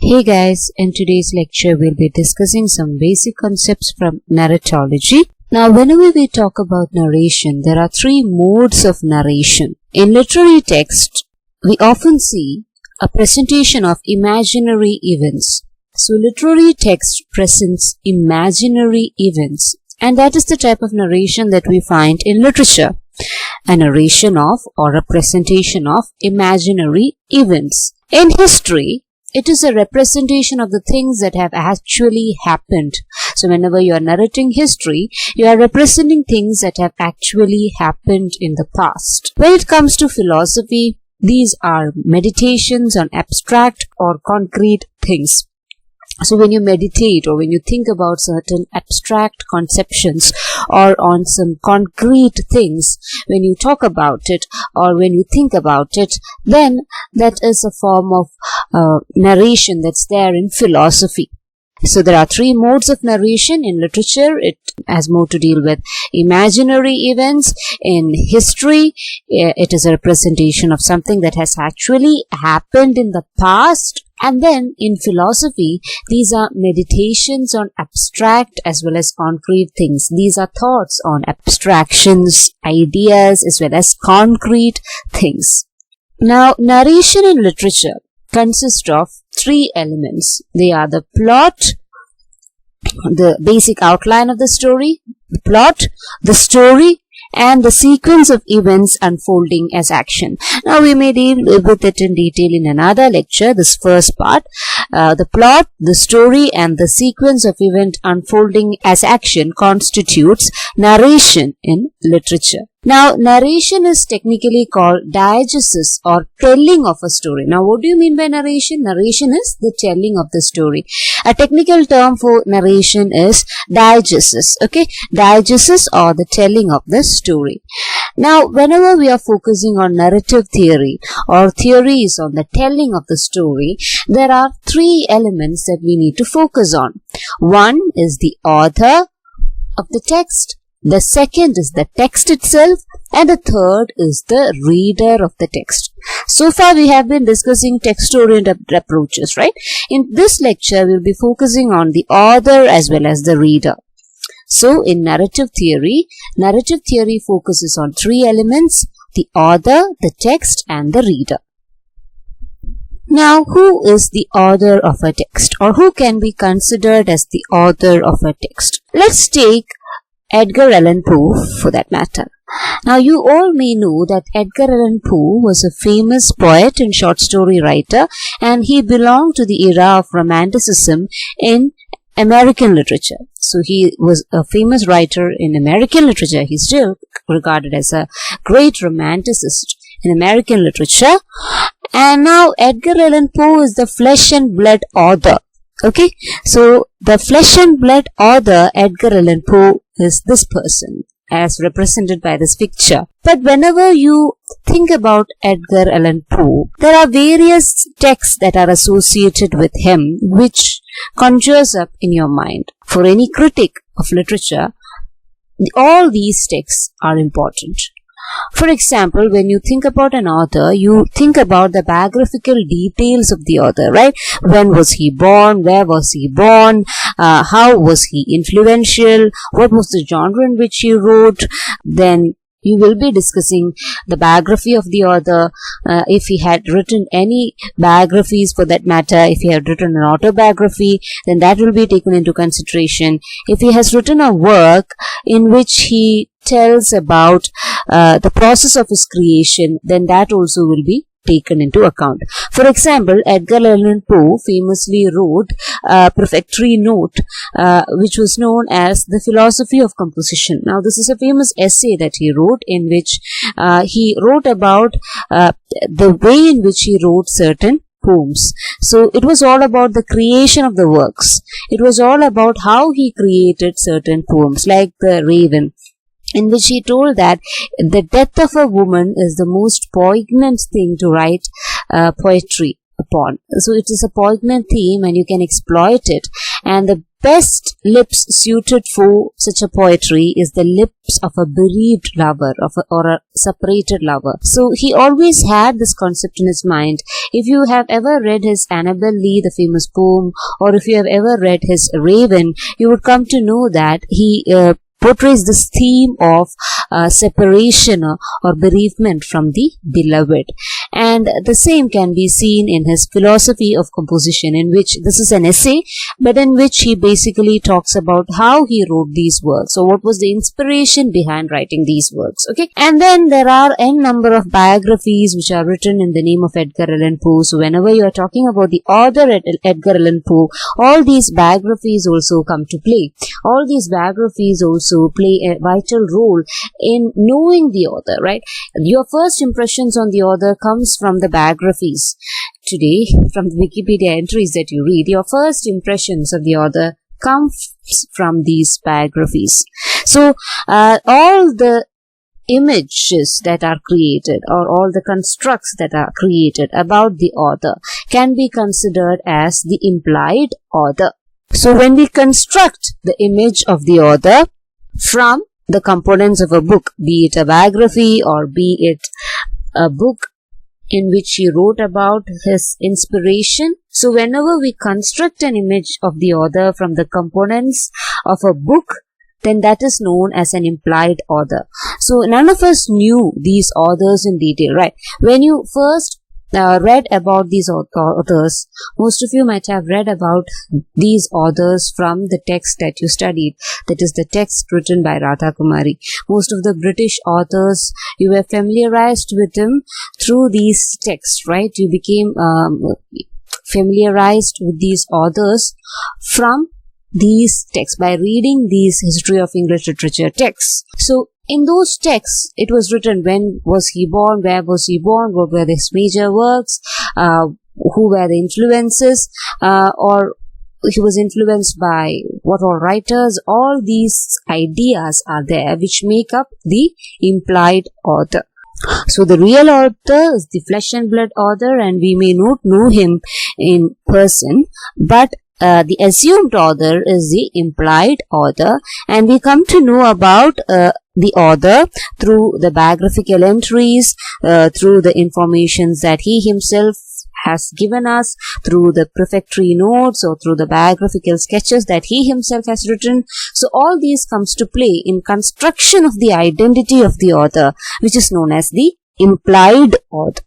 Hey guys, in today's lecture we'll be discussing some basic concepts from narratology. Now whenever we talk about narration, there are three modes of narration. In literary text, we often see a presentation of imaginary events. So literary text presents imaginary events, and that is the type of narration that we find in literature. A narration of or a presentation of imaginary events. In history, it is a representation of the things that have actually happened. So whenever you are narrating history, you are representing things that have actually happened in the past. When it comes to philosophy, these are meditations on abstract or concrete things. So when you meditate or when you think about certain abstract conceptions or on some concrete things, when you talk about it or when you think about it, then that is a form of narration that's there in philosophy. So there are three modes of narration in literature. It has more to deal with imaginary events. In history, it is a representation of something that has actually happened in the past. And then in philosophy, these are meditations on abstract as well as concrete things. These are thoughts on abstractions, ideas as well as concrete things. Now, narration in literature consists of three elements. They are the plot, the basic outline of the story, the plot, the story, and the sequence of events unfolding as action. Now we may deal with it in detail in another lecture, this first part. The plot, the story, and the sequence of event unfolding as action constitutes narration in literature. Now, narration is technically called diegesis or telling of a story. Now, what do you mean by narration? Narration is the telling of the story. A technical term for narration is diegesis. Okay, diegesis or the telling of the story. Now, whenever we are focusing on narrative theory or theories on the telling of the story, there are three elements that we need to focus on. One is the author of the text. The second is the text itself, and the third is the reader of the text. So far we have been discussing text-oriented approaches, right? In this lecture we will be focusing on the author as well as the reader. So in narrative theory focuses on three elements: the author, the text, and the reader. Now, who is the author of a text, or who can be considered as the author of a text? Let's take Edgar Allan Poe for that matter. Now you all may know that Edgar Allan Poe was a famous poet and short story writer, and he belonged to the era of Romanticism in American literature. So he was a famous writer in American literature. He's still regarded as a great romanticist in American literature. And now Edgar Allan Poe is the flesh and blood author. Okay, so the flesh and blood author Edgar Allan Poe is this person as represented by this picture. But whenever you think about Edgar Allan Poe, there are various texts that are associated with him which conjures up in your mind. For any critic of literature, all these texts are important. For example, when you think about an author, you think about the biographical details of the author, right? When was he born? Where was he born? How was he influential? What was the genre in which he wrote? Then you will be discussing the biography of the author, if he had written any biographies for that matter. If he had written an autobiography, then that will be taken into consideration. If he has written a work in which he tells about the process of his creation, then that also will be taken into account. For example, Edgar Allan Poe famously wrote a prefatory note which was known as The Philosophy of Composition. Now this is a famous essay that he wrote, in which he wrote about the way in which he wrote certain poems. So it was all about the creation of the works. It was all about how he created certain poems, like The Raven, in which he told that the death of a woman is the most poignant thing to write poetry. upon. So it is a poignant theme and you can exploit it. And the best lips suited for such a poetry is the lips of a bereaved lover or a separated lover. So he always had this concept in his mind. If you have ever read his Annabel Lee, the famous poem, or if you have ever read his Raven, you would come to know that he portrays this theme of separation or bereavement from the beloved. And the same can be seen in his philosophy of composition, in which this is an essay, but in which he basically talks about how he wrote these works. So what was the inspiration behind writing these works? Okay. And then there are n number of biographies which are written in the name of Edgar Allan Poe. So whenever you are talking about the author Edgar Allan Poe, all these biographies also come to play. All these biographies also play a vital role in knowing the author, right? Your first impressions on the author comes from the biographies. Today, from the Wikipedia entries that you read, your first impressions of the author comes from these biographies. So, all the images that are created or all the constructs that are created about the author can be considered as the implied author. So, when we construct the image of the author from the components of a book, be it a biography or be it a book in which he wrote about his inspiration. So whenever we construct an image of the author from the components of a book, then that is known as an implied author. So none of us knew these authors in detail, right? When you first read about these authors, most of you might have read about these authors from the text that you studied, that is the text written by Radha Kumari. Most of the British authors, you were familiarized with them through these texts, right? You became familiarized with these authors from these texts by reading these history of English literature texts. So in those texts, it was written when was he born, where was he born, what were his major works, who were the influences, or he was influenced by what all writers. All these ideas are there which make up the implied author. So the real author is the flesh and blood author, and we may not know him in person, but the assumed author is the implied author, and we come to know about the author through the biographical entries, through the informations that he himself has given us, through the prefatory notes or through the biographical sketches that he himself has written. So all these comes to play in construction of the identity of the author, which is known as the implied author.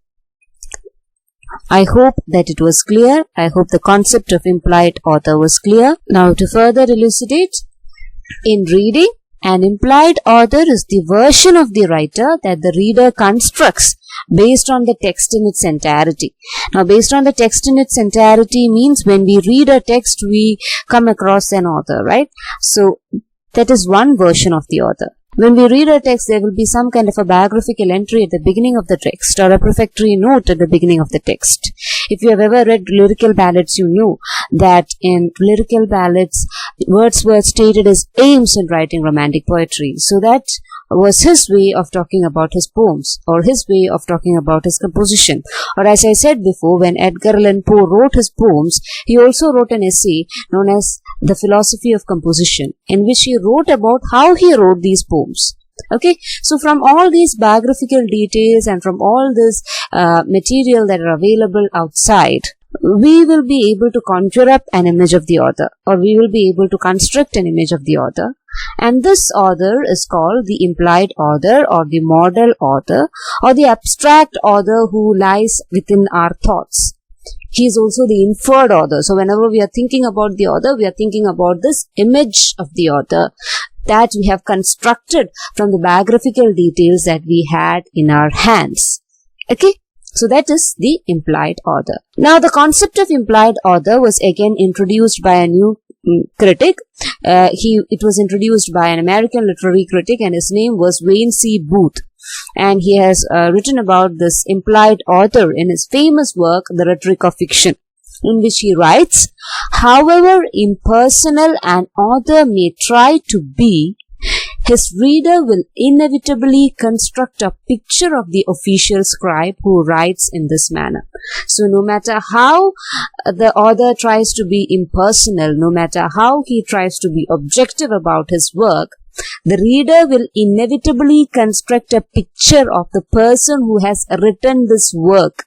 I hope that it was clear. I hope the concept of implied author was clear. Now to further elucidate, in reading, an implied author is the version of the writer that the reader constructs based on the text in its entirety. Now, based on the text in its entirety means when we read a text, we come across an author, right? So, that is one version of the author. When we read a text, there will be some kind of a biographical entry at the beginning of the text or a prefatory note at the beginning of the text. If you have ever read lyrical ballads, you know that in lyrical ballads, Wordsworth stated his aims in writing romantic poetry. So that was his way of talking about his poems, or his way of talking about his composition. Or as I said before, when Edgar Allan Poe wrote his poems, he also wrote an essay known as The Philosophy of Composition, in which he wrote about how he wrote these poems. Okay, so from all these biographical details and from all this material that are available outside, we will be able to conjure up an image of the author, or we will be able to construct an image of the author. And this author is called the implied author, or the model author, or the abstract author who lies within our thoughts. He is also the inferred author. So whenever we are thinking about the author, we are thinking about this image of the author that we have constructed from the biographical details that we had in our hands. Okay? So that is the implied author. Now the concept of implied author was again introduced by a new critic. It was introduced by an American literary critic, and his name was Wayne C. Booth. And he has written about this implied author in his famous work, The Rhetoric of Fiction, in which he writes, however impersonal an author may try to be, his reader will inevitably construct a picture of the official scribe who writes in this manner. So no matter how the author tries to be impersonal, no matter how he tries to be objective about his work, the reader will inevitably construct a picture of the person who has written this work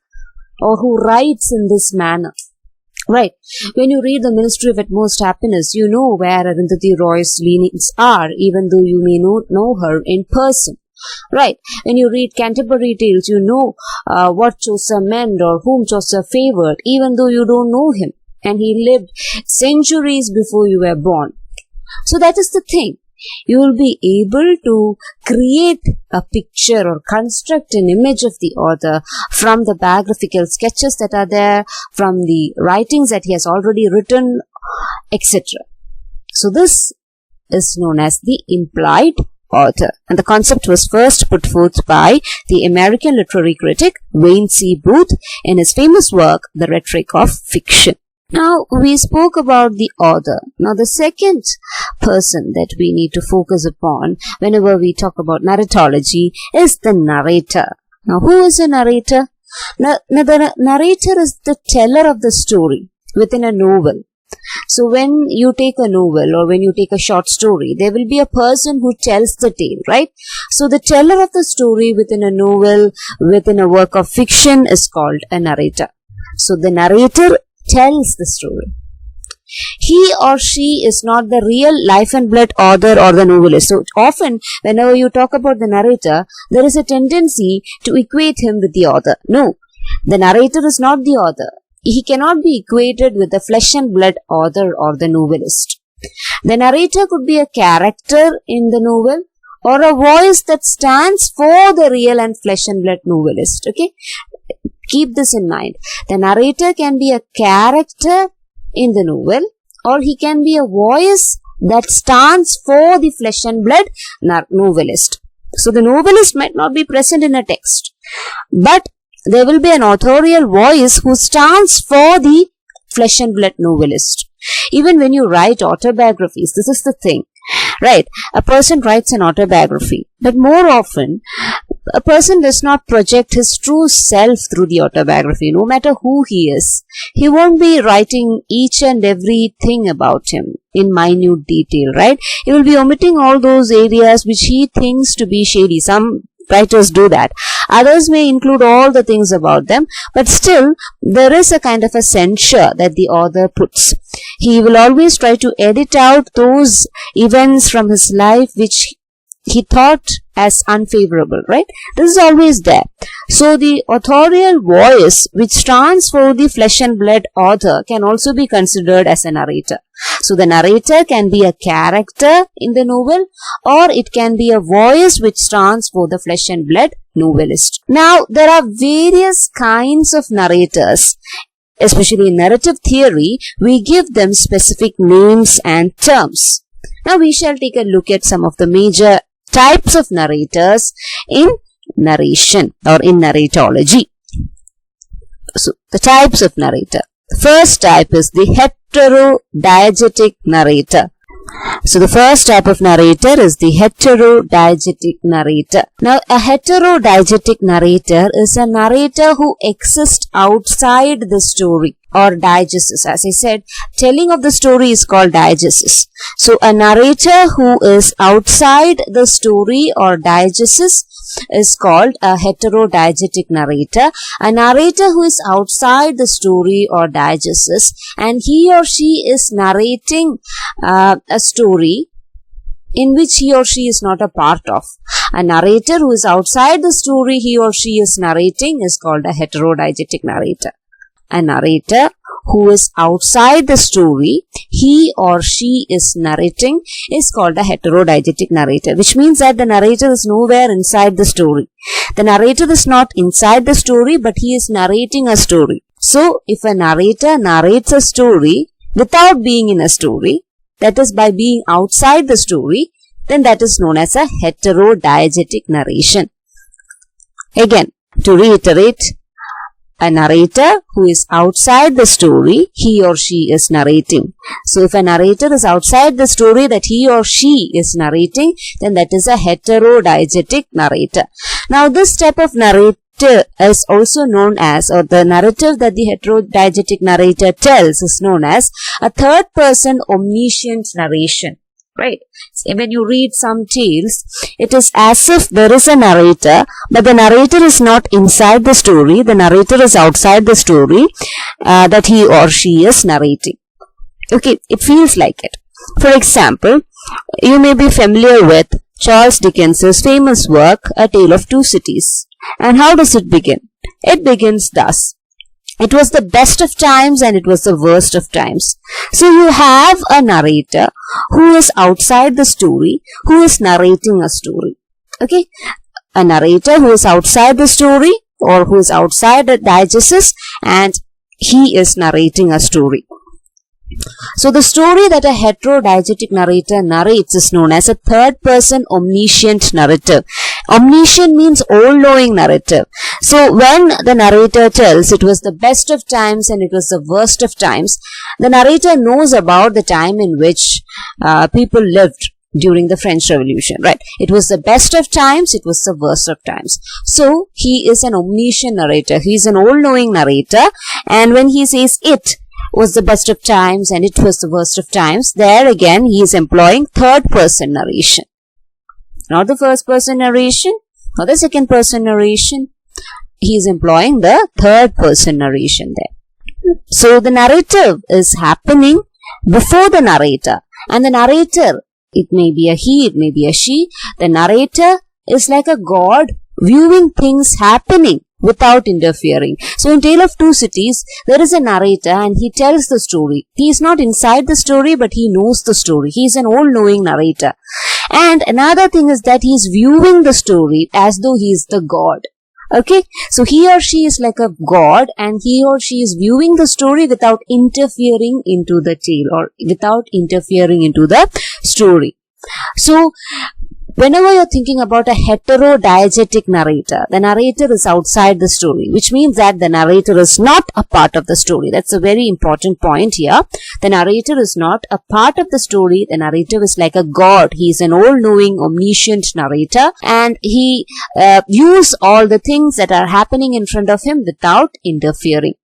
or who writes in this manner. Right. When you read The Ministry of Utmost Happiness, you know where Arundhati Roy's leanings are, even though you may not know her in person. Right. When you read Canterbury Tales, you know what Chaucer meant or whom Chaucer favored, even though you don't know him. And he lived centuries before you were born. So that is the thing. You will be able to create a picture or construct an image of the author from the biographical sketches that are there, from the writings that he has already written, etc. So this is known as the implied author. And the concept was first put forth by the American literary critic Wayne C. Booth in his famous work, The Rhetoric of Fiction. Now, we spoke about the author. Now, the second person that we need to focus upon whenever we talk about narratology is the narrator. Now, who is a narrator? Now, the narrator is the teller of the story within a novel. So, when you take a novel or when you take a short story, there will be a person who tells the tale, right? So, the teller of the story within a novel, within a work of fiction is called a narrator. So, the narrator tells the story. He or she is not the real life and blood author or the novelist. So often whenever you talk about the narrator, there is a tendency to equate him with the author. No, the narrator is not the author. He cannot be equated with the flesh and blood author or the novelist. The narrator could be a character in the novel or a voice that stands for the real and flesh and blood novelist. Okay? Keep this in mind. The narrator can be a character in the novel or he can be a voice that stands for the flesh and blood novelist. So the novelist might not be present in a text, but there will be an authorial voice who stands for the flesh and blood novelist. Even when you write autobiographies, this is the thing. Right, a person writes an autobiography, but more often, a person does not project his true self through the autobiography, no matter who he is. He won't be writing each and everything about him in minute detail, right? He will be omitting all those areas which he thinks to be shady. Some writers do that. Others may include all the things about them, but still there is a kind of a censure that the author puts. He will always try to edit out those events from his life which he thought as unfavorable, right? This is always there. So the authorial voice which stands for the flesh and blood author can also be considered as a narrator. So the narrator can be a character in the novel or it can be a voice which stands for the flesh and blood novelist. Now there are various kinds of narrators. Especially in narrative theory, we give them specific names and terms. Now we shall take a look at some of the major types of narrators in narration or in narratology. So the types of narrator. The first type is the heterodiegetic narrator. So the first type of narrator is the heterodiegetic narrator. Now a heterodigetic narrator is a narrator who exists outside the story or diegesis. As I said, telling of the story is called diegesis. So a narrator who is outside the story or diegesis is called a heterodiegetic narrator. A narrator who is outside the story or diegesis and he or she is narrating a story in which he or she is not a part of. A narrator who is outside the story he or she is narrating is called a heterodiegetic narrator. A narrator who is outside the story he or she is narrating is called a heterodiegetic narrator, which means that the narrator is nowhere inside the story. The narrator is not inside the story, but he is narrating a story. So, if a narrator narrates a story without being in a story, that is by being outside the story, then that is known as a heterodiegetic narration. Again, to reiterate, a narrator who is outside the story, he or she is narrating. So if a narrator is outside the story that he or she is narrating, then that is a heterodiegetic narrator. Now this type of narrator is also known as, or the narrative that the heterodiegetic narrator tells is known as a third person omniscient narration. Right? So when you read some tales, it is as if there is a narrator, but the narrator is not inside the story, the narrator is outside the story that he or she is narrating. Okay, it feels like it. For example, you may be familiar with Charles Dickens's famous work, A Tale of Two Cities. And how does it begin? It begins thus. It was the best of times and it was the worst of times. So you have a narrator who is outside the story, who is narrating a story. Okay? A narrator who is outside the story or who is outside the diegesis, and he is narrating a story. So the story that a heterodiegetic narrator narrates is known as a third person omniscient narrative. Omniscient means all-knowing narrative. So when the narrator tells it was the best of times and it was the worst of times, the narrator knows about the time in which people lived during the French Revolution, right? It was the best of times, it was the worst of times. So he is an omniscient narrator. He is an all-knowing narrator, and when he says it was the best of times and it was the worst of times, there again he is employing third person narration. Not the first person narration or the second person narration. He is employing the third person narration there. So the narrative is happening before the narrator, and the narrator, it may be a he, it may be a she, the narrator is like a god viewing things happening without interfering. So in Tale of Two Cities, there is a narrator and he tells the story. He is not inside the story, but he knows the story. He is an all-knowing narrator. And another thing is that he is viewing the story as though he is the god. Okay, so he or she is like a god and he or she is viewing the story without interfering into the tale or without interfering into the story. So whenever you're thinking about a heterodiegetic narrator, the narrator is outside the story, which means that the narrator is not a part of the story. That's a very important point here. The narrator is not a part of the story. The narrator is like a god. He is an all-knowing, omniscient narrator, and he views all the things that are happening in front of him without interfering.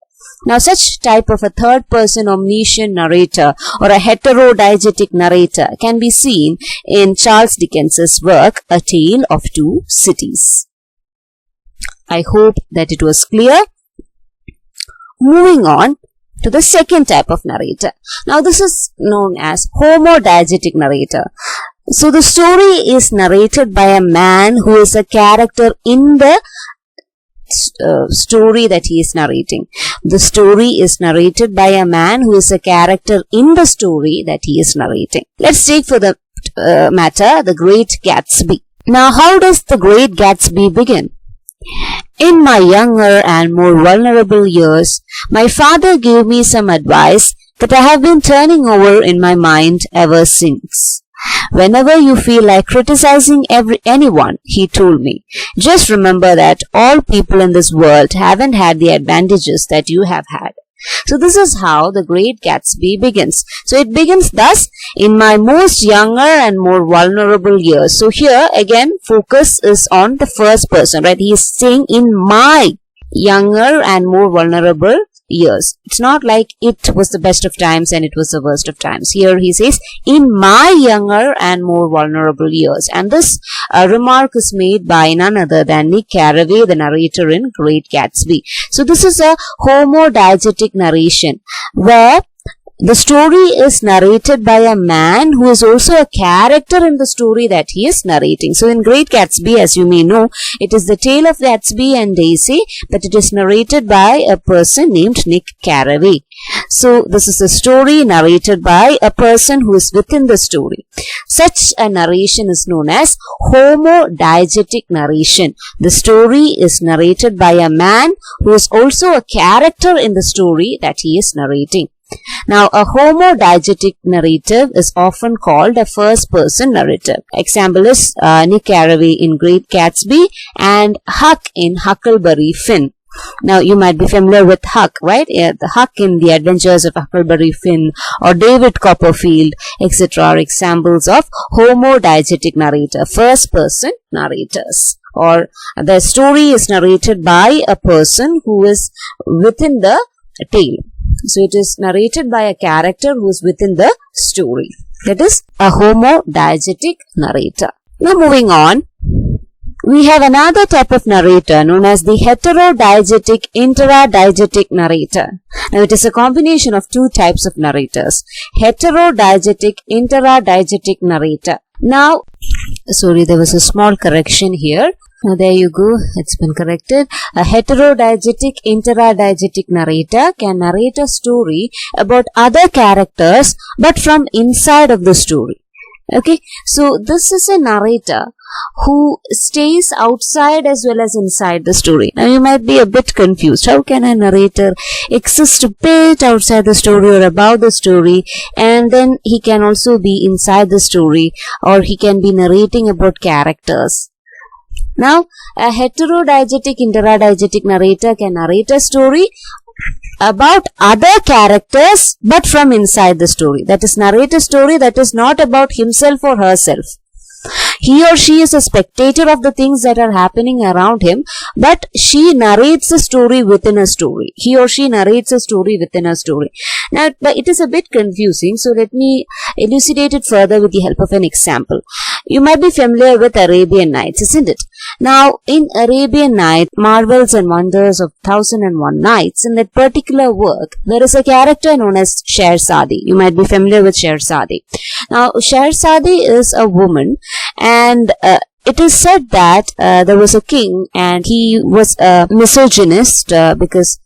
Now, such type of a third-person omniscient narrator or a heterodiegetic narrator can be seen in Charles Dickens's work, A Tale of Two Cities. I hope that it was clear. Moving on to the second type of narrator. Now, this is known as homodiegetic narrator. So, the story is narrated by a man who is a character in the story that he is narrating. The story is narrated by a man who is a character in the story that he is narrating. Let's take for the matter The Great Gatsby. Now, how does The Great Gatsby begin? In my younger and more vulnerable years, my father gave me some advice that I have been turning over in my mind ever since. Whenever you feel like criticizing anyone, he told me, just remember that all people in this world haven't had the advantages that you have had. So this is how The Great Gatsby begins. So it begins thus, in my most younger and more vulnerable years. So here again, focus is on the first person, right? He is saying in my younger and more vulnerable years. It's not like it was the best of times and it was the worst of times. Here he says, in my younger and more vulnerable years. And this remark is made by none other than Nick Carraway, the narrator in Great Gatsby. So this is a homodiegetic narration where the story is narrated by a man who is also a character in the story that he is narrating. So in Great Gatsby, as you may know, it is the tale of Gatsby and Daisy, but it is narrated by a person named Nick Carraway. So this is a story narrated by a person who is within the story. Such a narration is known as homodiegetic narration. The story is narrated by a man who is also a character in the story that he is narrating. Now, a homodiegetic narrative is often called a first-person narrative. Example is Nick Carraway in Great Gatsby and Huck in Huckleberry Finn. Now, you might be familiar with Huck, right? The Huck in The Adventures of Huckleberry Finn or David Copperfield, etc. are examples of homodigetic narrator, first-person narrators. Or the story is narrated by a person who is within the tale. So, it is narrated by a character who is within the story. That is a homodigetic narrator. Now, moving on. We have another type of narrator known as the Heterodigetic Interdigetic narrator. Now, it is a combination of two types of narrators. Heterodigetic Interdigetic narrator. Now, sorry, there was a small correction here. Now, there you go. It's been corrected. A Heterodigetic Interdigetic narrator can narrate a story about other characters but from inside of the story. Okay, so this is a narrator who stays outside as well as inside the story. Now, you might be a bit confused. How can a narrator exist a bit outside the story or above the story, and then he can also be inside the story, or he can be narrating about characters? Now, a Heterodigetic Interdigetic narrator can narrate a story about other characters but from inside the story. That is, narrate a story that is not about himself or herself. He or she is a spectator of the things that are happening around him, but she narrates a story within a story. He or she narrates a story within a story. Now, but it is a bit confusing, so let me elucidate it further with the help of an example. You might be familiar with Arabian Nights, isn't it? Now, in Arabian Nights, Marvels and Wonders of 1001 Nights, in that particular work, there is a character known as Scheherazade. You might be familiar with Scheherazade. Now, Scheherazade is a woman, and it is said that there was a king, and he was a misogynist because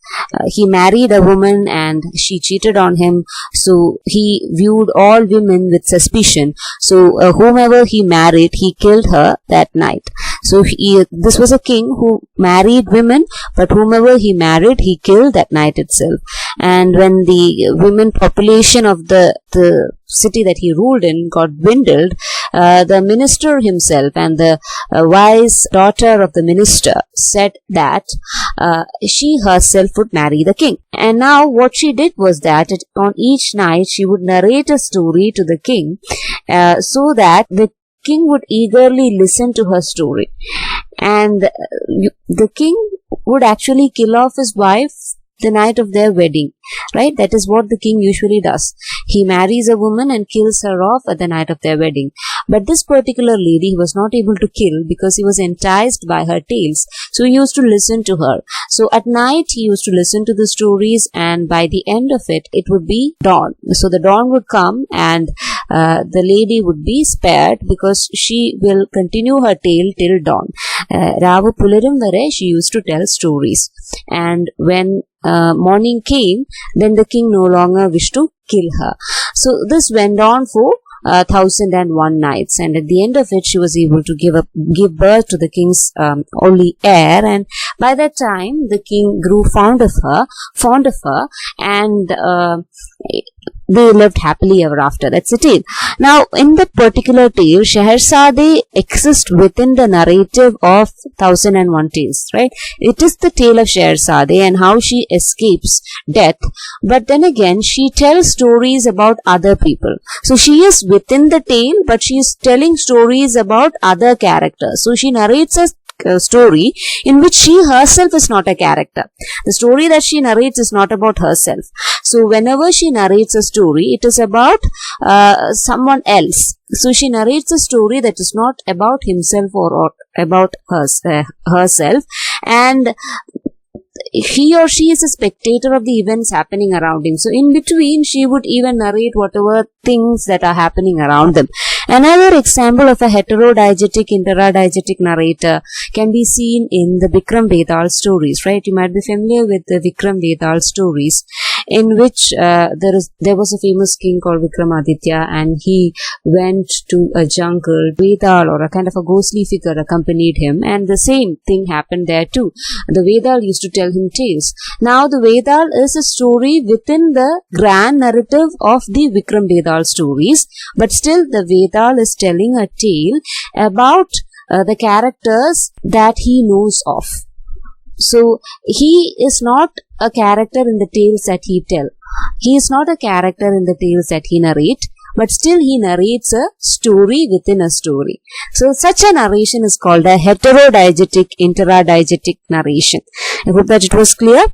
he married a woman and she cheated on him. So he viewed all women with suspicion. So whomever he married, he killed her that night. So this was a king who married women, but whomever he married, he killed that night itself. And when the women population of the city that he ruled in got dwindled, the minister himself and the wise daughter of the minister said that she herself would marry the king. And now what she did was that on each night she would narrate a story to the king so that the king would eagerly listen to her story. And the king would actually kill off his wife the night of their wedding, right? That is what the king usually does. He marries a woman and kills her off at the night of their wedding. But this particular lady he was not able to kill because he was enticed by her tales. So he used to listen to her. So at night he used to listen to the stories, and by the end of it, it would be dawn. So the dawn would come and the lady would be spared because she will continue her tale till dawn. Ravu Pularam Vare, she used to tell stories. And when morning came, then the king no longer wished to kill her. So this went on for 1001 nights, and at the end of it, she was able to give birth to the king's only heir. And by that time, the king grew fond of her, and they lived happily ever after. That's the tale. Now, in that particular tale, Scheherazade exists within the narrative of 1001 Tales, right? It is the tale of Scheherazade and how she escapes death. But then again, she tells stories about other people. So she is within the tale, but she is telling stories about other characters. So she narrates a story in which she herself is not a character. The story that she narrates is not about herself. So whenever she narrates a story, it is about someone else. So she narrates a story that is not about himself or about herself, and he or she is a spectator of the events happening around him. So in between, she would even narrate whatever things that are happening around them. Another example of a Heterodigetic Interdigetic narrator can be seen in the Vikram Vedal stories, right? You might be familiar with the Vikram Vedal stories, in which there was a famous king called Vikramaditya, and he went to a jungle. Vedal, or a kind of a ghostly figure, accompanied him, and the same thing happened there too. The Vedal used to tell him tales. Now the Vedal is a story within the grand narrative of the Vikram Vedal stories, but still the Vedal is telling a tale about the characters that he knows of. So he is not a character in the tales that he tells. He is not a character in the tales that he narrates, but still he narrates a story within a story. So such a narration is called a heterodigetic interdigetic narration. I hope that it was clear.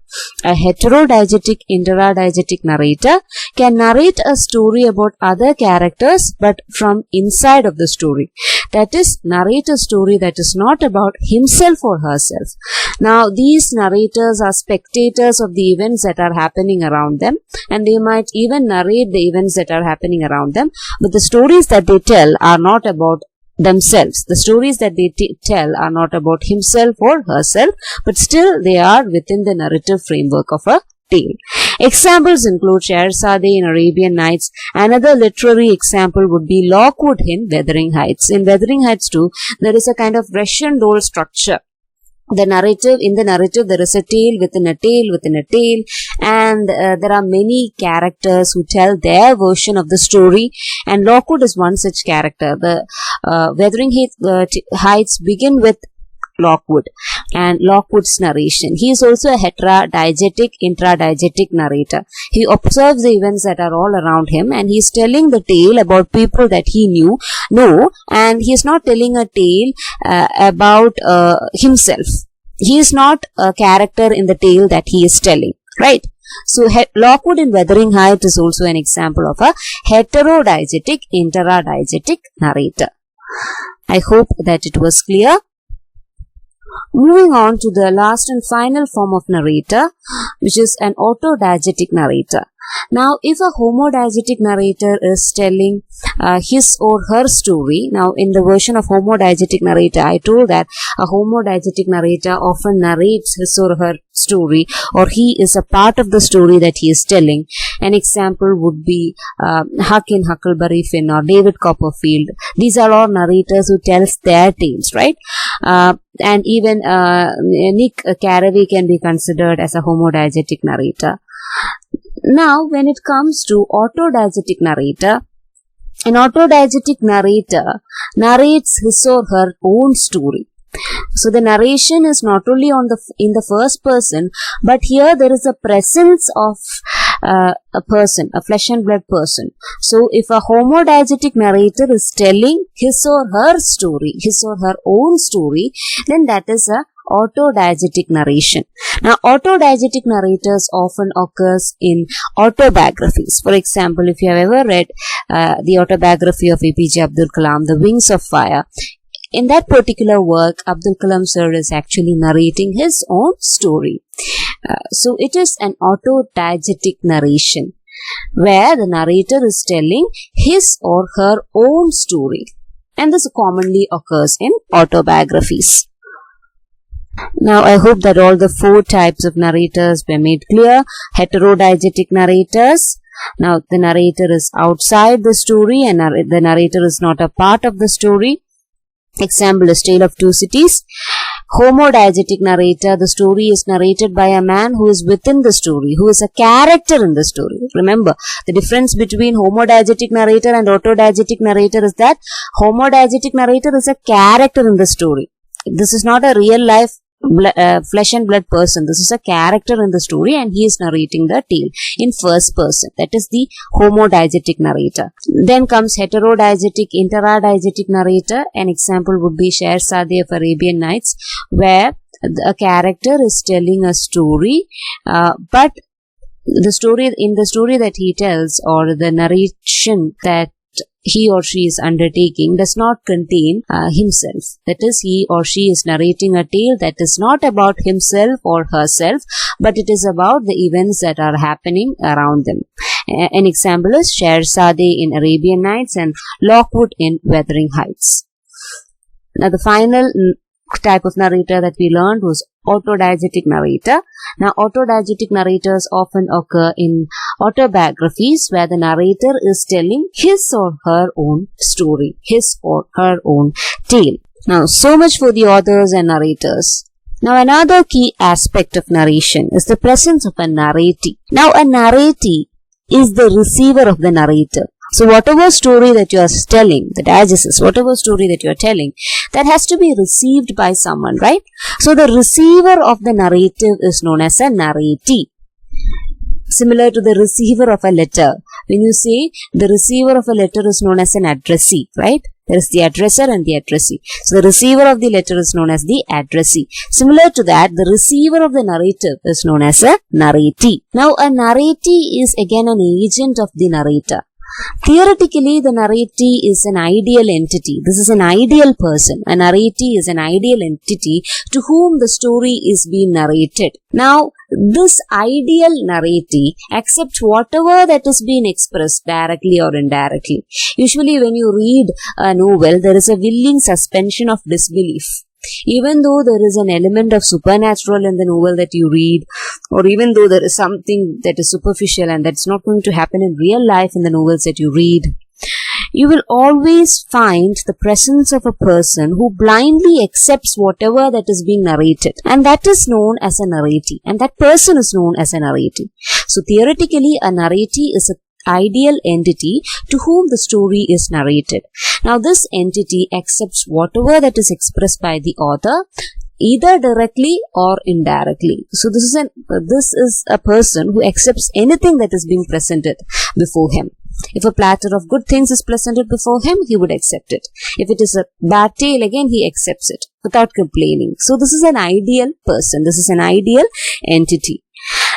A heterodigetic interdigetic narrator can narrate a story about other characters but from inside of the story. That is, narrate a story that is not about himself or herself. Now these narrators are spectators of the events that are happening around them, and they might even narrate the events that are happening around them, but the stories that they tell are not about themselves. The stories that they tell are not about himself or herself, but still they are within the narrative framework of a tale. Examples include Scheherazade in Arabian Nights. Another literary example would be Lockwood in Wuthering Heights. In Wuthering Heights too, there is a kind of Russian doll structure. In the narrative, there is a tale within a tale within a tale, and there are many characters who tell their version of the story, and Lockwood is one such character. The Wuthering Heights begin with Lockwood and Lockwood's narration. He is also a heterodigetic intradigetic narrator. He observes the events that are all around him, and he is telling the tale about people that he know, and he is not telling a tale about himself. He is not a character in the tale that he is telling, right? So Lockwood in Wuthering Heights is also an example of a heterodigetic interdigetic narrator. I hope that it was clear. Moving on to the last and final form of narrator, which is an autodiagetic narrator. Now, if a homodiagetic narrator is telling his or her story, now in the version of homodiagetic narrator, I told that a homodiagetic narrator often narrates his or her story, or he is a part of the story that he is telling. An example would be Huck in Huckleberry Finn or David Copperfield. These are all narrators who tells their tales, right? And even Nick Carraway can be considered as a homodiagetic narrator. Now, when it comes to autodiagetic narrator, an autodiagetic narrator narrates his or her own story. So the narration is not only in the first person, but here there is a presence of a person, a flesh and blood person. So if a homodiagetic narrator is telling his or her story, his or her own story, then that is a autodiegetic narration. Now, autodiegetic narrators often occurs in autobiographies. For example, if you have ever read the autobiography of APJ Abdul Kalam, The Wings of Fire, in that particular work, Abdul Kalam sir is actually narrating his own story. So it is an autodiegetic narration where the narrator is telling his or her own story, and this commonly occurs in autobiographies. Now, I hope that all the 4 types of narrators were made clear. Heterodigetic narrators. Now, the narrator is outside the story and the narrator is not a part of the story. Example is Tale of Two Cities. Homodigetic narrator, the story is narrated by a man who is within the story, who is a character in the story. Remember, the difference between homodigetic narrator and autodiegetic narrator is that homodigetic narrator is a character in the story. This is not a real life flesh and blood person. This is a character in the story and he is narrating the tale in first person. That is the homodigetic narrator. Then comes heterodigetic interdigetic narrator. An example would be Scheherazade of Arabian Nights, where a character is telling a story, but the story that he tells, or the narration that he or she is undertaking, does not contain himself. That is, he or she is narrating a tale that is not about himself or herself, but it is about the events that are happening around them. An example is Scheherazade in Arabian Nights and Lockwood in Wuthering Heights. Now, the final type of narrator that we learned was autodiegetic narrator. Now, autodiegetic narrators often occur in autobiographies where the narrator is telling his or her own story, his or her own tale. Now, so much for the authors and narrators. Now, another key aspect of narration is the presence of a narratee. Now, a narratee is the receiver of the narrator. So whatever story that you are telling, the diegesis, whatever story that you are telling, that has to be received by someone, right? So the receiver of the narrative is known as a narratee. Similar to the receiver of a letter. When you say the receiver of a letter is known as an addressee, right? There is the addresser and the addressee. So the receiver of the letter is known as the addressee. Similar to that, the receiver of the narrative is known as a narratee. Now a narratee is again an agent of the narrator. Theoretically, the narratee is an ideal entity. This is an ideal person. A narratee is an ideal entity to whom the story is being narrated. Now, this ideal narratee accepts whatever that is being expressed directly or indirectly. Usually, when you read a novel, there is a willing suspension of disbelief. Even though there is an element of supernatural in the novel that you read, or even though there is something that is superficial and that's not going to happen in real life in the novels that you read, you will always find the presence of a person who blindly accepts whatever that is being narrated. And that is known as a narratee. And that person is known as a narratee. So theoretically, a narratee is an ideal entity to whom the story is narrated. Now this entity accepts whatever that is expressed by the author, either directly or indirectly. So this is a person who accepts anything that is being presented before him. If a platter of good things is presented before him, he would accept it. If it is a bad tale, again he accepts it without complaining. So this is an ideal person. This is an ideal entity.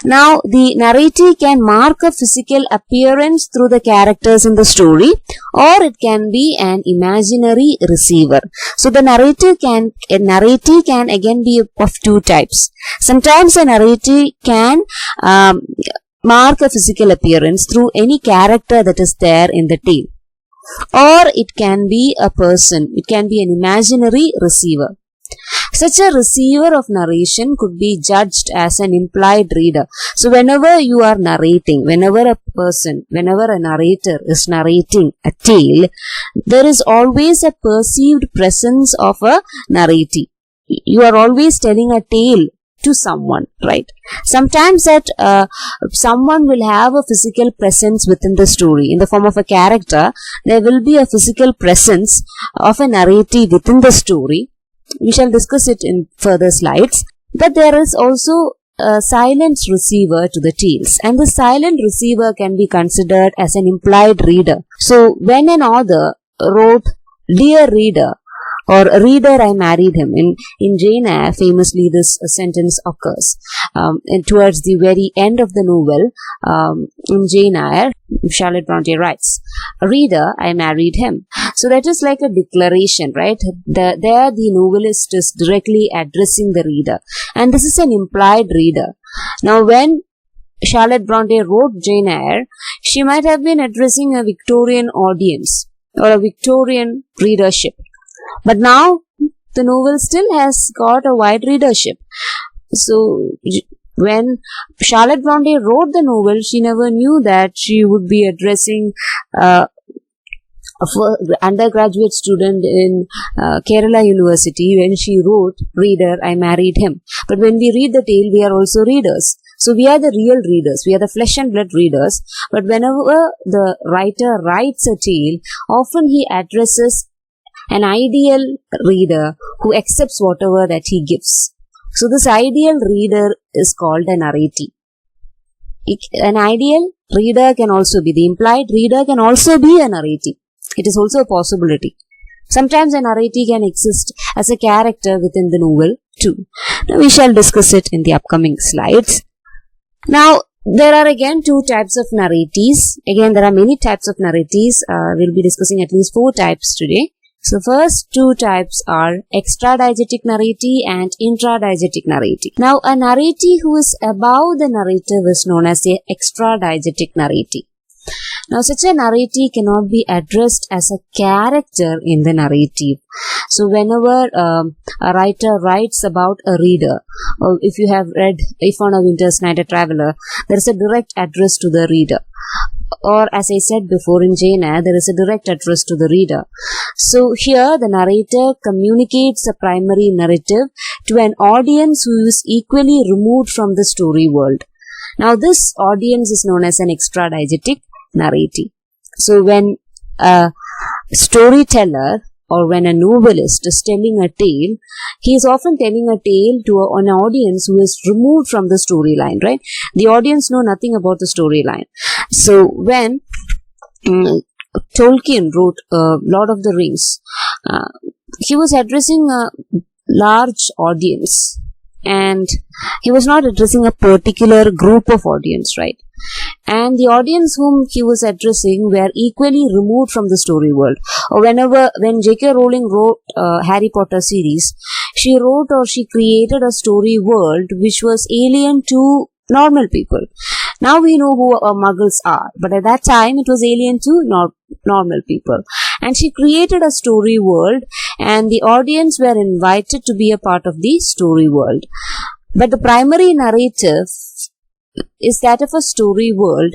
Now, the narratee can mark a physical appearance through the characters in the story, or it can be an imaginary receiver. So, the narratee can again be of two types. Sometimes a narratee can mark a physical appearance through any character that is there in the tale, or it can be a person. It can be an imaginary receiver. Such a receiver of narration could be judged as an implied reader. So whenever you are narrating, whenever a narrator is narrating a tale, there is always a perceived presence of a narratee. You are always telling a tale to someone, right? Sometimes that someone will have a physical presence within the story. In the form of a character, there will be a physical presence of a narratee within the story. We shall discuss it in further slides. But there is also a silent receiver to the tales, and the silent receiver can be considered as an implied reader. So when an author wrote, "Dear reader," or "Reader, I married him," in Jane Eyre, famously this sentence occurs. And towards the very end of the novel, in Jane Eyre, Charlotte Bronte writes, "Reader, I married him." So that is like a declaration, right? There the novelist is directly addressing the reader. And this is an implied reader. Now when Charlotte Bronte wrote Jane Eyre, she might have been addressing a Victorian audience or a Victorian readership. But now the novel still has got a wide readership. So when Charlotte Bronte wrote the novel, she never knew that she would be addressing a undergraduate student in Kerala University when she wrote, "Reader, I married him." But when we read the tale, we are also readers. So we are the real readers. We are the flesh and blood readers. But whenever the writer writes a tale, often he addresses an ideal reader who accepts whatever that he gives. So this ideal reader is called a narratee. An ideal reader can also be, the implied reader can also be a narratee. It is also a possibility. Sometimes a narratee can exist as a character within the novel too. Now we shall discuss it in the upcoming slides. Now there are again two types of narratees. Again, there are many types of narratees. We'll be discussing at least 4 types today. So first 2 types are extradigetic narratee and intradigetic narratee. Now a narratee who is above the narrative is known as a extradigetic narratee. Now such a narratee cannot be addressed as a character in the narrative. So whenever a writer writes about a reader, or if you have read If on a Winter's Night a Traveller, there is a direct address to the reader. Or as I said before in Jane Eyre, there is a direct address to the reader. So here the narrator communicates a primary narrative to an audience who is equally removed from the story world. Now this audience is known as an extradigetic narratee. So when a storyteller or when a novelist is telling a tale, he is often telling a tale to an audience who is removed from the storyline, right? The audience know nothing about the storyline. So when Tolkien wrote Lord of the Rings, he was addressing a large audience, and he was not addressing a particular group of audience, right? And the audience whom he was addressing were equally removed from the story world. Or when J.K. Rowling wrote Harry Potter series, she wrote or she created a story world which was alien to normal people. Now we know who Muggles are, but at that time it was alien to normal people. And she created a story world, and the audience were invited to be a part of the story world. But the primary narrative is that of a story world,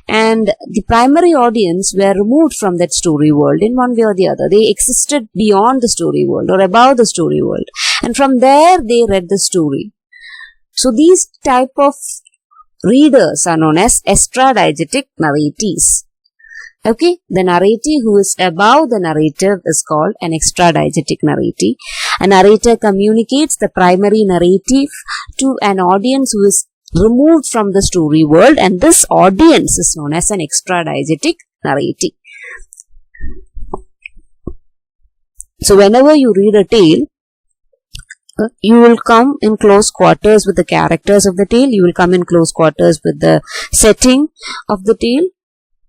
and the primary audience were removed from that story world in one way or the other. They existed beyond the story world or above the story world, and from there they read the story. So these type of readers are known as extradigetic narratees. Okay, the narratee who is above the narrative is called an extradigetic narratee. A narrator communicates the primary narrative to an audience who is removed from the story world, and this audience is known as an extradigetic narratee. So whenever you read a tale, you will come in close quarters with the characters of the tale, you will come in close quarters with the setting of the tale,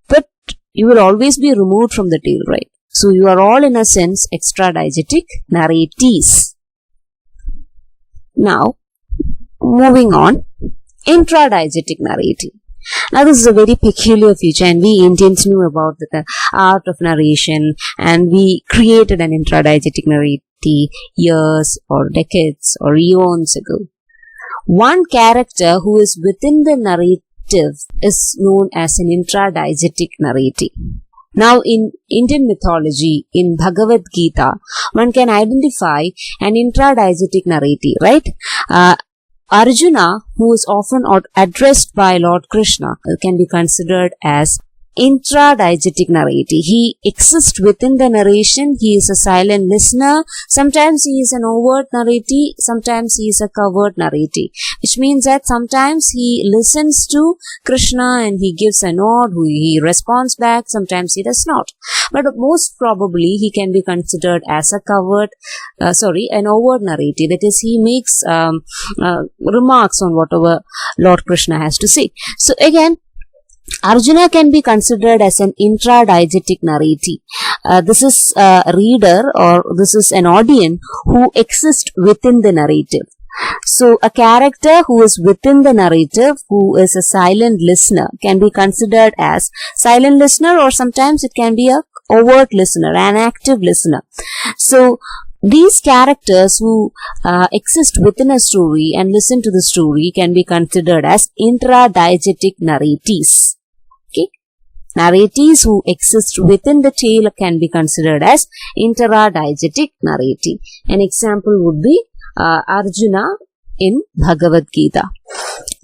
but you will always be removed from the tale, right? So you are all in a sense extradigetic narratees. Now, moving on, intradigetic narrative. Now this is a very peculiar feature, and we Indians knew about the art of narration, and we created an intradigetic narrative years or decades or eons ago. One character who is within the narrative is known as an intradigetic narrative. Now in Indian mythology, in Bhagavad Gita, one can identify an intradigetic narrative, right? Arjuna, who is often addressed by Lord Krishna, can be considered as intradigetic narrative. He exists within the narration. He is a silent listener. Sometimes he is an overt narrative, sometimes he is a covert narrative, which means that sometimes he listens to Krishna and he gives a nod, he responds back, sometimes he does not. But most probably he can be considered as a an overt narrative. That is, he makes remarks on whatever Lord Krishna has to say. So again, Arjuna can be considered as an intradigetic narrative. This is a reader, or this is an audience who exists within the narrative. So a character who is within the narrative, who is a silent listener, can be considered as silent listener, or sometimes it can be a overt listener, an active listener. So these characters who exist within a story and listen to the story can be considered as intradigetic narratees. Okay, narratees who exist within the tale can be considered as intradigetic narrative. An example would be Arjuna in Bhagavad Gita.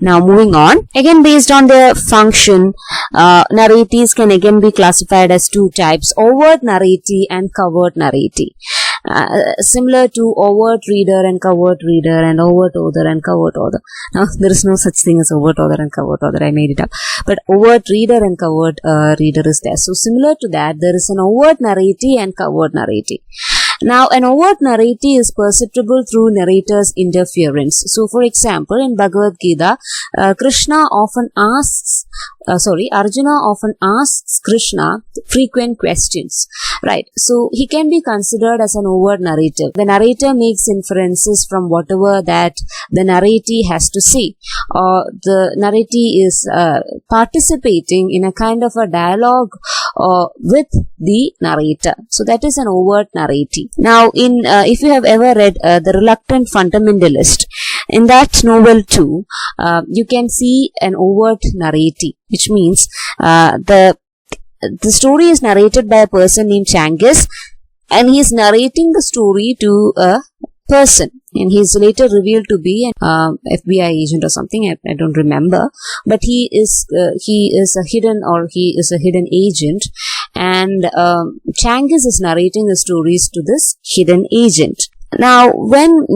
Now moving on, again based on their function, narratees can again be classified as two types: overt narrative and covert narrative. Similar to overt reader and covert reader, and overt author and covert author. Now there is no such thing as overt author and covert author, I made it up. But overt reader and covert reader is there. So similar to that, there is an overt narrative and covert narrative. Now, an overt narrative is perceptible through narrator's interference. So, for example, in Bhagavad Gita, Arjuna often asks Krishna frequent questions, right? So, he can be considered as an overt narrative. The narrator makes inferences from whatever that the narratee has to say, or the narratee is participating in a kind of a dialogue with the narrator. So, that is an overt narrative. Now, if you have ever read The Reluctant Fundamentalist, in that novel too, you can see an overt narrative, which means the story is narrated by a person named Changgis, and he is narrating the story to a person, and he is later revealed to be an FBI agent or something. I don't remember, but he is a hidden agent, and Changiz is narrating the stories to this hidden agent. Now, when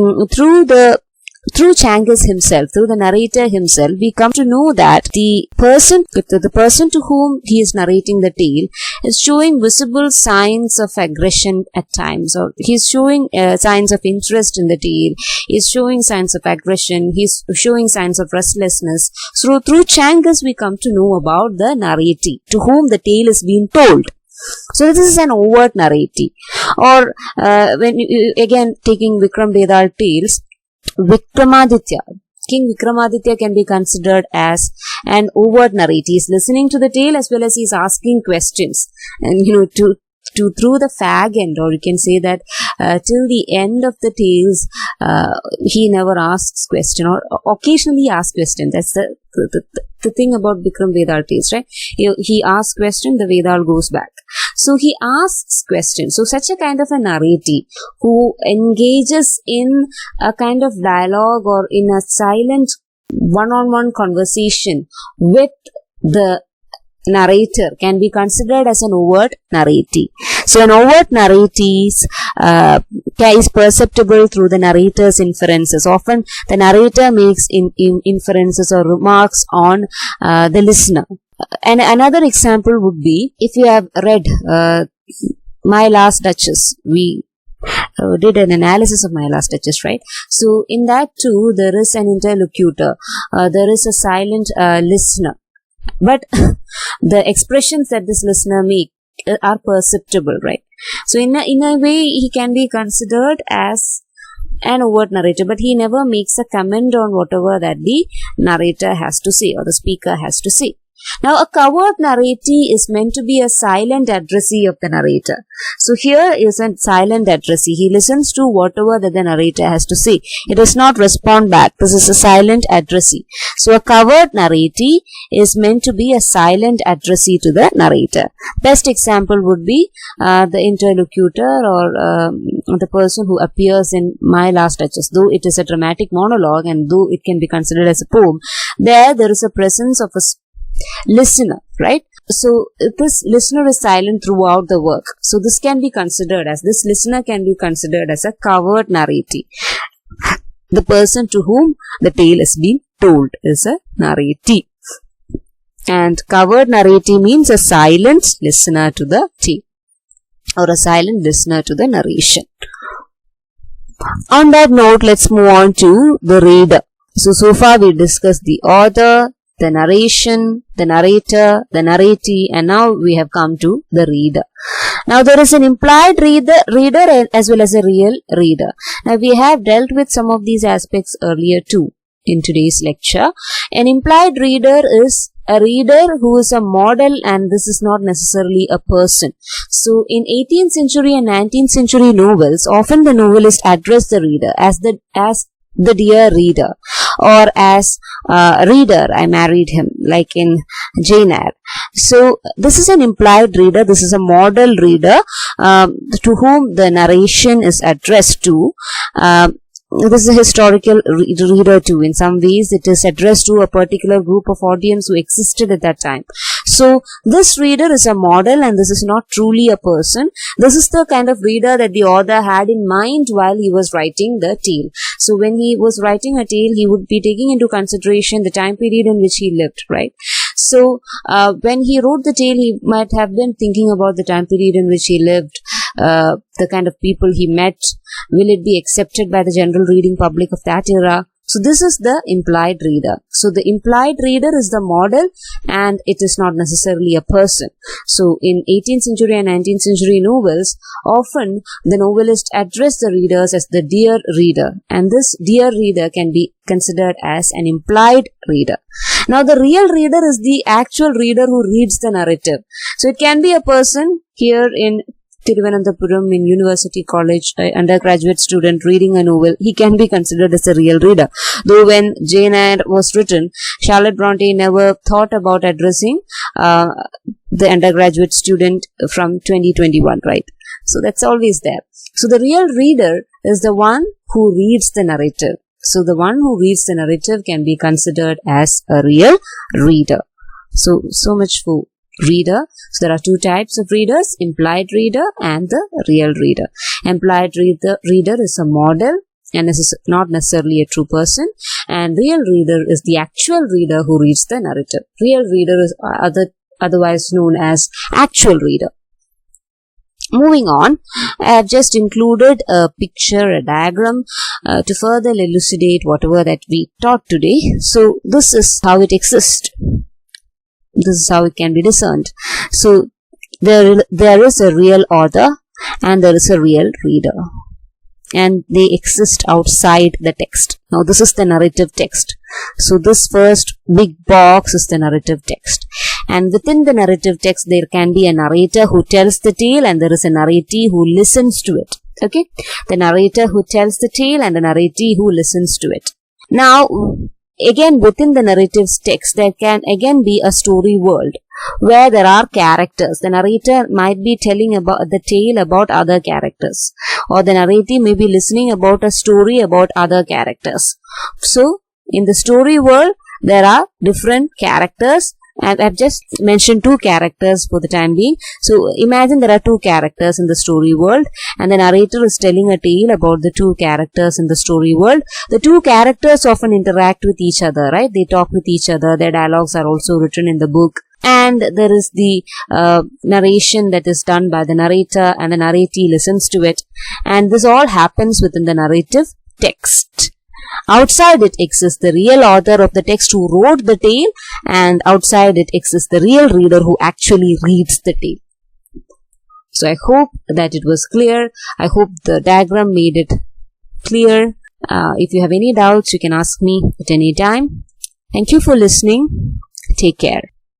through Changiz himself, through the narrator himself, we come to know that the person to whom he is narrating the tale is showing visible signs of aggression at times, or he's showing signs of interest in the tale, he's showing signs of aggression, he's showing signs of restlessness. So through Changiz we come to know about the narratee to whom the tale is being told. So this is an overt narratee. Or when you, again taking Vikram Vedal tales, Vikramaditya, King Vikramaditya can be considered as an overt narrator. He is listening to the tale as well as he is asking questions, and through the fag end, or you can say that till the end of the tales, he never asks question, or occasionally asks question. That's the thing about Vikram Vedal tales, right? He asks question, the Vedal goes back. So he asks questions. So such a kind of a narratee who engages in a kind of dialogue or in a silent one-on-one conversation with the narrator can be considered as an overt narratee. So an overt narratee is perceptible through the narrator's inferences. Often the narrator makes inferences or remarks on the listener. And another example would be, if you have read My Last Duchess, we did an analysis of My Last Duchess, right? So in that too, there is an interlocutor, there is a silent listener, but the expressions that this listener makes are perceptible, right? So in a way, he can be considered as an overt narrator, but he never makes a comment on whatever that the narrator has to say or the speaker has to say. Now, a covert narratee is meant to be a silent addressee of the narrator. So here is a silent addressee. He listens to whatever that the narrator has to say. He does not respond back. This is a silent addressee. So a covert narratee is meant to be a silent addressee to the narrator. Best example would be the interlocutor or the person who appears in My Last Duchess. Though it is a dramatic monologue and though it can be considered as a poem, there is a presence of a listener, right? So this listener is silent throughout the work. So this listener can be considered as a covert narratee. The person to whom the tale is being told is a narratee. And covert narratee means a silent listener to the tale, or a silent listener to the narration. On that note, let's move on to the reader. So far we discussed the author, the narration, the narrator, the narratee, and now we have come to the reader. Now there is an implied reader as well as a real reader. Now we have dealt with some of these aspects earlier too in today's lecture. An implied reader is a reader who is a model, and this is not necessarily a person. So in 18th century and 19th century novels, often the novelist addressed the reader as the dear reader, or as reader, I married him, like in Jane Eyre. So this is an implied reader. This is a model reader to whom the narration is addressed to. This is a historical reader too. In some ways, it is addressed to a particular group of audience who existed at that time. So this reader is a model, and this is not truly a person. This is the kind of reader that the author had in mind while he was writing the tale. So when he was writing a tale, he would be taking into consideration the time period in which he lived, right? So when he wrote the tale, he might have been thinking about the time period in which he lived, the kind of people he met. Will it be accepted by the general reading public of that era? So this is the implied reader. So the implied reader is the model, and it is not necessarily a person. So in 18th century and 19th century novels, often the novelist addressed the readers as the dear reader, and this dear reader can be considered as an implied reader. Now the real reader is the actual reader who reads the narrative. So it can be a person here in Thiruvananthapuram in University College, undergraduate student reading a novel. He can be considered as a real reader. Though when Jane Eyre was written, Charlotte Bronte never thought about addressing the undergraduate student from 2021, right? So that's always there. So the real reader is the one who reads the narrative. So the one who reads the narrative can be considered as a real reader. So much for reader. So there are two types of readers, implied reader and the real reader. Implied reader is a model and this is not necessarily a true person, and real reader is the actual reader who reads the narrative. Real reader is otherwise known as actual reader. Moving on, I have just included a picture, a diagram to further elucidate whatever that we taught today. So this is how it exists. This is how it can be discerned. So there is a real author and there is a real reader, and they exist outside the text. Now this is the narrative text. So this first big box is the narrative text, and within the narrative text there can be a narrator who tells the tale and there is a narratee who listens to it. Okay, the narrator who tells the tale and the narratee who listens to it. Now again, within the narrative text there can again be a story world where there are characters. The narrator might be telling about the tale about other characters, or the narratee may be listening about a story about other characters. So in the story world there are different characters, and I've just mentioned two characters for the time being. So imagine there are two characters in the story world and the narrator is telling a tale about the two characters in the story world. The two characters often interact with each other, right? They talk with each other. Their dialogues are also written in the book. And there is the narration that is done by the narrator and the narratee listens to it. And this all happens within the narrative text. Outside it exists the real author of the text who wrote the tale, and outside it exists the real reader who actually reads the tale. So I hope that it was clear. I hope the diagram made it clear. If you have any doubts, you can ask me at any time. Thank you for listening. Take care.